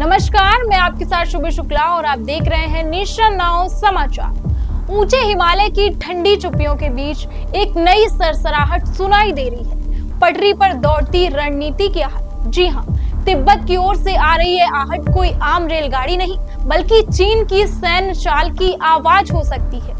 नमस्कार, मैं आपके साथ शुभ शुक्ला और आप देख रहे हैं नेशन नाउ समाचार। ऊंचे हिमालय की ठंडी चुप्पियों के बीच एक नई सरसराहट सुनाई दे रही है। पटरी पर दौड़ती रणनीति की आहट। जी हाँ, तिब्बत की ओर से आ रही है आहट कोई आम रेलगाड़ी नहीं, बल्कि चीन की सैन्य चाल की आवाज हो सकती है।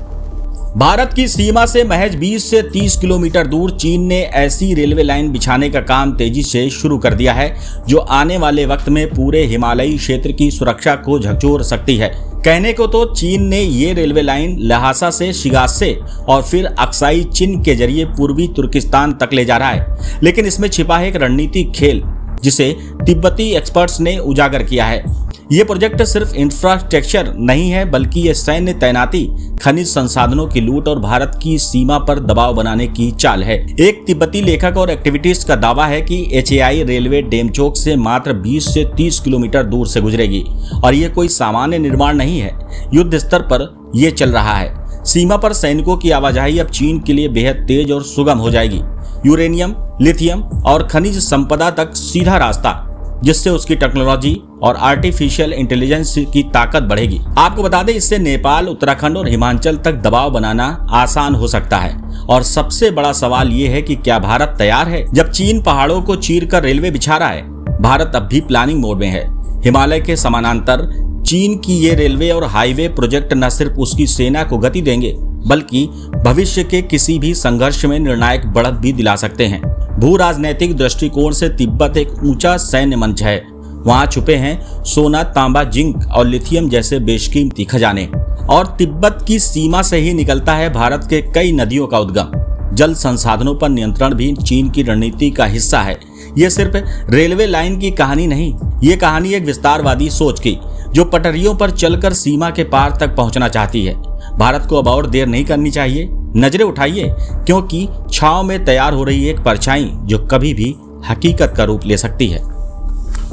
भारत की सीमा से महज 20 से 30 किलोमीटर दूर चीन ने ऐसी रेलवे लाइन बिछाने का काम तेजी से शुरू कर दिया है जो आने वाले वक्त में पूरे हिमालयी क्षेत्र की सुरक्षा को झकझोर सकती है। कहने को तो चीन ने ये रेलवे लाइन लहासा से शिगासे और फिर अक्साई चिन के जरिए पूर्वी तुर्किस्तान तक ले जा रहा है, लेकिन इसमें छिपा है एक रणनीतिक खेल जिसे तिब्बती एक्सपर्ट्स ने उजागर किया है। ये प्रोजेक्ट सिर्फ इंफ्रास्ट्रक्चर नहीं है, बल्कि ये सैन्य तैनाती, खनिज संसाधनों की लूट और भारत की सीमा पर दबाव बनाने की चाल है। एक तिब्बती लेखक और एक्टिविस्ट का दावा है कि HAI रेलवे डेमचोक से मात्र 20 से 30 किलोमीटर दूर से गुजरेगी और ये कोई सामान्य निर्माण नहीं है, युद्ध स्तर पर यह चल रहा है। सीमा पर सैनिकों की आवाजाही अब चीन के लिए बेहद तेज और सुगम हो जाएगी। यूरेनियम, लिथियम और खनिज संपदा तक सीधा रास्ता, जिससे उसकी टेक्नोलॉजी और आर्टिफिशियल इंटेलिजेंस की ताकत बढ़ेगी। आपको बता दें, इससे नेपाल, उत्तराखंड और हिमाचल तक दबाव बनाना आसान हो सकता है। और सबसे बड़ा सवाल ये है कि क्या भारत तैयार है? जब चीन पहाड़ों को चीरकर रेलवे बिछा रहा है, भारत अब भी प्लानिंग मोड में है। हिमालय के समानांतर चीन की ये रेलवे और हाईवे प्रोजेक्ट न सिर्फ उसकी सेना को गति देंगे, बल्कि भविष्य के किसी भी संघर्ष में निर्णायक बढ़त भी दिला सकते हैं। भू राजनैतिक दृष्टिकोण से तिब्बत एक ऊंचा सैन्य मंच है। वहां छुपे हैं सोना, तांबा, जिंक और लिथियम जैसे बेशकीमती खजाने। और तिब्बत की सीमा से ही निकलता है भारत के कई नदियों का उद्गम। जल संसाधनों पर नियंत्रण भी चीन की रणनीति का हिस्सा है। ये सिर्फ रेलवे लाइन की कहानी नहीं, ये कहानी एक विस्तारवादी सोच की, जो पटरियों पर चलकर सीमा के पार तक पहुंचना चाहती है। भारत को अब और देर नहीं करनी चाहिए। नजरें उठाइए, क्योंकि छांव में तैयार हो रही एक परछाई जो कभी भी हकीकत का रूप ले सकती है।